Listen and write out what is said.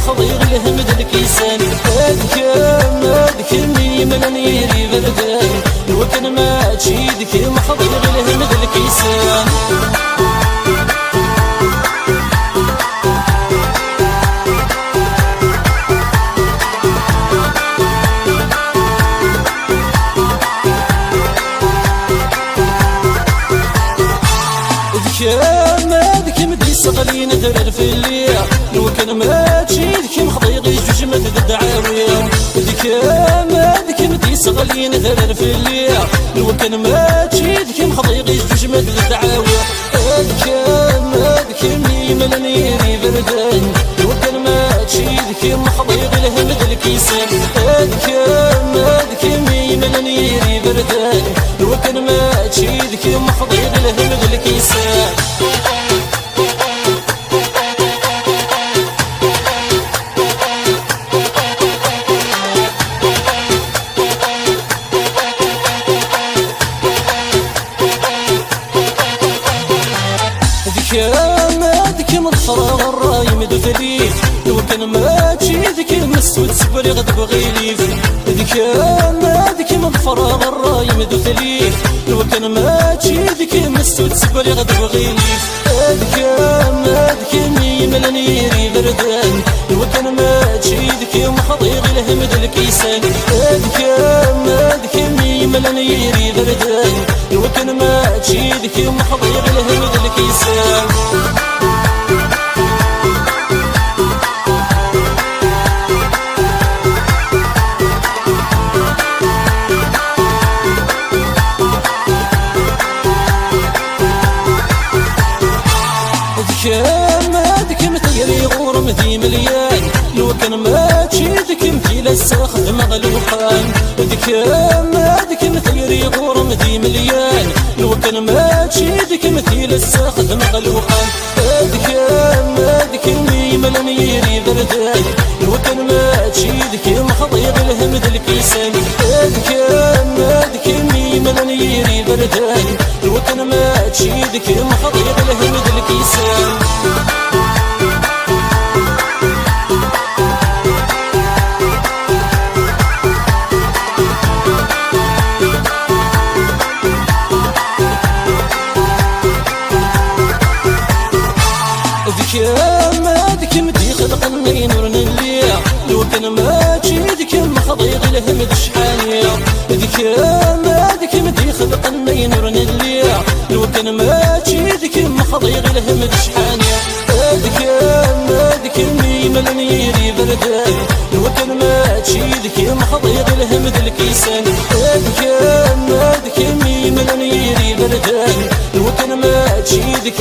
محضير الهمد الكيسان هذك مي ملنيري بردان الوكن ما تشيدك محضير الهمد الكيسان هذك مدي صغلين درر في الليل لو كان ما تشيدك مخضيغي جوج مد الدعاوي هذك مدي صغلين درر في الليل لو كان ما تشيدك مخضيغي جوج مد الدعاوي هذك مي ملنيري بردان لو كان ما تشيدك مخضيغي الهمد الكيسان هذك مي ملنيري بردان لو كان ما تشيدك مخضيغي الهمد الكيسان هذك مضفرة غراي مدفليف لو كان ما تشيدك مسود سبري غد بغيليف هذك مضفرة غراي مدفليف لو كان ما تشيدك مسود سبري غد بغيليف هذك مي ملنيري بردان لو كان ما تشيدك محضيغ الهمد الكيسان هذك مي ملنيري بردان لو كان ما تشيدك محضيغ الهمد الكيسان هذك مثيري غورم ذي مليان لو كان ما تشيدك مثيل الساخذ مغلوقان هذك مثيري غورم ذي مليان لو كان ما تشيدك مثيل الساخذ مغلوقان هذك مي ملنيري بردان لو كان ما تشيدك مخضيغ الهمد الكيسان هذك مي ملنيري بردان لو كان ما تشيدك مخضيغ الهمد الكيسان هذك مدي خلقني نور الليل لو كان ما تشيدك مخضيغ الهمد شحانية هذك مدي خلقني نور الليل لو كان ما تشيدك مخضيغ الهمد شحانية هذك مي ملنيري بردان لو كان ما تشيدك مخضيغ الهمد الكيسان هذك مي ملنيري بردان لو كان ما تشيدك